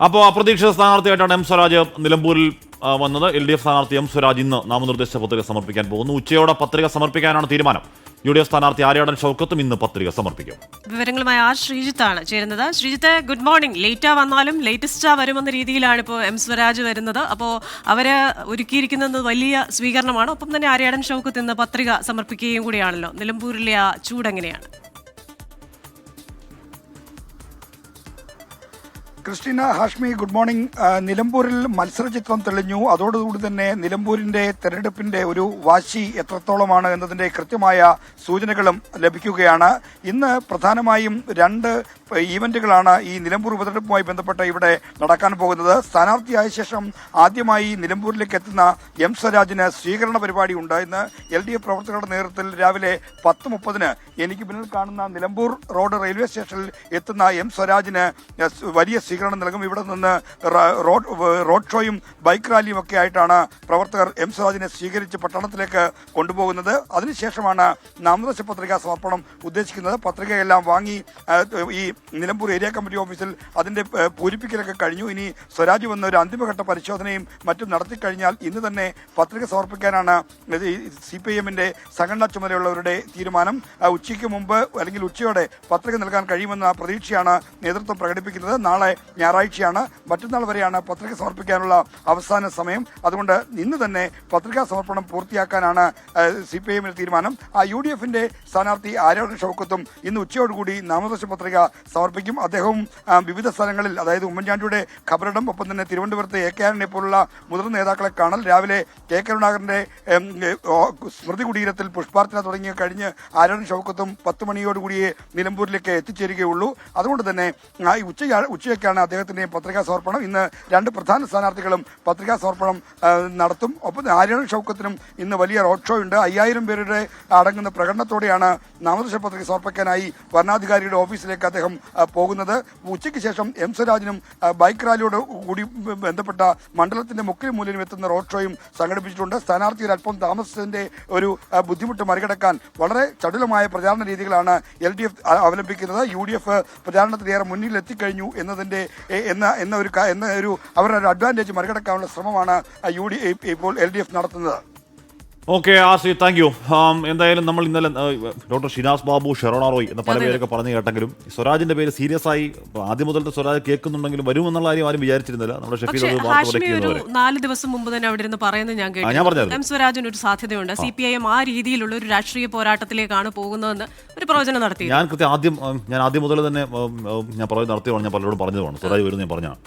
അപ്പോൾ അപ്രതീക്ഷിത സ്ഥാനാർത്ഥിയായിട്ടാണ് എം സ്വരാജ് നിലമ്പൂരിൽ വന്നത്. LDF സ്ഥാനാർത്ഥി എം സ്വരാജ് ഇന്ന് നാമനിർദ്ദേശ പത്രിക സമർപ്പിക്കാൻ പോകുന്നു. ഉച്ചയോടെ പത്രിക സമർപ്പിക്കാനാണ് തീരുമാനം. UDF സ്ഥാനാർത്ഥി ആര്യാടൻ ഷൗക്കത്തും ഇന്ന് പത്രിക സമർപ്പിക്കും. വിവരങ്ങളുമായി ശ്രീജിത്താണ് ചേരുന്നത്. Sreejith, good morning. ലേറ്റാ വന്നാലും ലേറ്റസ്റ്റാ വരുമെന്ന രീതിയിലാണ് ഇപ്പോൾ എം സ്വരാജ് വരുന്നത്. അപ്പോൾ അവര് ഒരുക്കിയിരിക്കുന്നത് വലിയ സ്വീകരണമാണ്. ഒപ്പം തന്നെ ആര്യാടൻ ഷൗക്കത്ത് ഇന്ന് പത്രിക സമർപ്പിക്കുകയും കൂടിയാണല്ലോ. നിലമ്പൂരിലെ ആ ചൂടെങ്ങനെയാണ്? Christina, Hashmi, good morning. നിലമ്പൂരിൽ മത്സരചിത്രം തെളിഞ്ഞു. അതോടുകൂടി തന്നെ നിലമ്പൂരിന്റെ തെരഞ്ഞെടുപ്പിന്റെ ഒരു വാശി എത്രത്തോളമാണ് എന്നതിന്റെ കൃത്യമായ സൂചനകളും ലഭിക്കുകയാണ്. ഇന്ന് പ്രധാനമായും 2 ഈവന്റുകളാണ് ഈ നിലമ്പൂർ ഉപതെരഞ്ഞെടുപ്പുമായി ബന്ധപ്പെട്ട് ഇവിടെ നടക്കാൻ പോകുന്നത്. സ്ഥാനാർത്ഥിയായ ശേഷം ആദ്യമായി നിലമ്പൂരിലേക്ക് എത്തുന്ന എം സ്വരാജിന് സ്വീകരണ പരിപാടി ഉണ്ട്. ഇന്ന് LDF പ്രവർത്തകരുടെ നേതൃത്വത്തിൽ രാവിലെ 10:30 എനിക്ക് പിന്നിൽ കാണുന്ന നിലമ്പൂർ റോഡ് റെയിൽവേ സ്റ്റേഷനിൽ എത്തുന്ന എം സ്വരാജിന് വലിയ സ്വീകരണം നൽകും. ഇവിടെ നിന്ന് റോഡ് ഷോയും ബൈക്ക് റാലിയും ഒക്കെ ആയിട്ടാണ് പ്രവർത്തകർ എം സ്വരാജിനെ സ്വീകരിച്ച് പട്ടണത്തിലേക്ക് കൊണ്ടുപോകുന്നത്. അതിനുശേഷമാണ് നാമനിർദ്ദേശ പത്രികാ സമർപ്പണം ഉദ്ദേശിക്കുന്നത്. പത്രികയെല്ലാം വാങ്ങി ഈ നിലമ്പൂർ ഏരിയ കമ്മിറ്റി ഓഫീസിൽ അതിന്റെ പൂരിപ്പിക്കലൊക്കെ കഴിഞ്ഞു. ഇനി സ്വരാജ് വന്ന ഒരു അന്തിമഘട്ട പരിശോധനയും മറ്റും നടത്തിക്കഴിഞ്ഞാൽ ഇന്ന് തന്നെ പത്രിക സമർപ്പിക്കാനാണ് CPIMന്റെ സംഘടനാ ചുമതലയുള്ളവരുടെ തീരുമാനം. ഉച്ചയ്ക്ക് മുമ്പ് അല്ലെങ്കിൽ ഉച്ചയോടെ പത്രിക നൽകാൻ കഴിയുമെന്ന പ്രതീക്ഷയാണ് നേതൃത്വം പ്രകടിപ്പിക്കുന്നത്. നാളെ ഞായറാഴ്ചയാണ്. മറ്റന്നാൾ വരെയാണ് പത്രിക സമർപ്പിക്കാനുള്ള അവസാന സമയം. അതുകൊണ്ട് ഇന്ന് തന്നെ പത്രികാ സമർപ്പണം പൂർത്തിയാക്കാനാണ് CPIMന്റെ തീരുമാനം. UDFന്റെ സ്ഥാനാർത്ഥി ആര്യാടൻ ഷൗക്കത്തും ഇന്ന് ഉച്ചയോടുകൂടി നാമനിർദ്ദേശ പത്രിക സമർപ്പിക്കും. അദ്ദേഹവും വിവിധ സ്ഥലങ്ങളിൽ, അതായത് ഉമ്മൻചാണ്ടിയുടെ ഖബറിടം, ഒപ്പം തന്നെ തിരുവനന്തപുരത്തെ AK ആന്റണിയെ പോലുള്ള മുതിർന്ന നേതാക്കളെ കാണൽ, രാവിലെ K കരുണാകരന്റെ സ്മൃതി കുടീരത്തിൽ പുഷ്പാർച്ചന തുടങ്ങിയ കഴിഞ്ഞ് ആര്യാടൻ ഷൗക്കത്തും 10 മണിയോടുകൂടിയേ നിലമ്പൂരിലേക്ക് എത്തിച്ചേരുകയുള്ളൂ. അതുകൊണ്ട് തന്നെ ഉച്ചയ്ക്കാണ് അദ്ദേഹത്തിന്റെ പത്രികാ സമർപ്പണം. ഇന്ന് 2 പ്രധാന സ്ഥാനാർത്ഥികളും പത്രികാ സമർപ്പണം നടത്തും. ഒപ്പം ആര്യാടൻ ഷൗക്കത്തിനും ഇന്ന് വലിയ റോഡ് ഷോ ഉണ്ട്. 5000 പേരുടെ അടങ്ങുന്ന പ്രകടനത്തോടെയാണ് നാമനിർദ്ദേശ പത്രിക സമർപ്പിക്കാനായി വരണാധികാരിയുടെ ഓഫീസിലേക്ക് അദ്ദേഹം പോകുന്നത്. ഉച്ചയ്ക്ക് ശേഷം എം സ്വരാജിനും ബൈക്ക് റാലിയോട് കൂടി ബന്ധപ്പെട്ട മണ്ഡലത്തിന്റെ മുക്കിലും മൂലയിലും എത്തുന്ന റോഡ് ഷോയും സംഘടിപ്പിച്ചിട്ടുണ്ട്. സ്ഥാനാർത്ഥി അല്പം താമസത്തിന്റെ ഒരു ബുദ്ധിമുട്ട് മറികടക്കാൻ വളരെ ചടുലമായ പ്രചാരണ രീതികളാണ് LDF അവലംബിക്കുന്നത്. UDF പ്രചാരണത്തിലേറെ മുന്നിൽ എത്തിക്കഴിഞ്ഞു എന്ന ഒരു അവരുടെ ഒരു അഡ്വാൻറ്റേജ് മറികടക്കാനുള്ള ശ്രമമാണ് ഇപ്പോൾ LDF നടത്തുന്നത്. Okay RC, thank you. എന്തായാലും നമ്മൾ ഇന്നലെ ഡോക്ടർ ഷിനാസ് ബാബു, ഷെറോണ റോയ് എന്ന പല പേരൊക്കെ പറഞ്ഞു കേട്ടെങ്കിലും സ്വരാജിന്റെ പേര് സീരിയസ് ആയി ആദ്യം മുതലത്തെ സ്വരാജ് കേൾക്കുന്നുണ്ടെങ്കിലും വരുമെന്നുള്ള കാര്യം ആരും വിചാരിച്ചിരുന്നില്ല. നമ്മുടെ ഷെഫീൽ 4 ദിവസം മുമ്പ് തന്നെ അവിടെ ഇരുന്ന് പറയുന്നത് ഞാൻ കേട്ടു. എം സ്വരാജിന് ഒരു സാധ്യതയുണ്ട്. CPIM ആ രീതിയിലുള്ള ഒരു രാഷ്ട്രീയ പോരാട്ടത്തിലേക്കാണ് പോകുന്നതെന്ന് ഒരു പ്രവചനം നടത്തി. ഞാൻ ആദ്യം മുതൽ തന്നെ ഞാൻ നടത്തിയതാണ്. ഞാൻ പലരോടും പറഞ്ഞതുമാണ് സ്വരാജ് വരുന്നത് ഞാൻ പറഞ്ഞാണ്.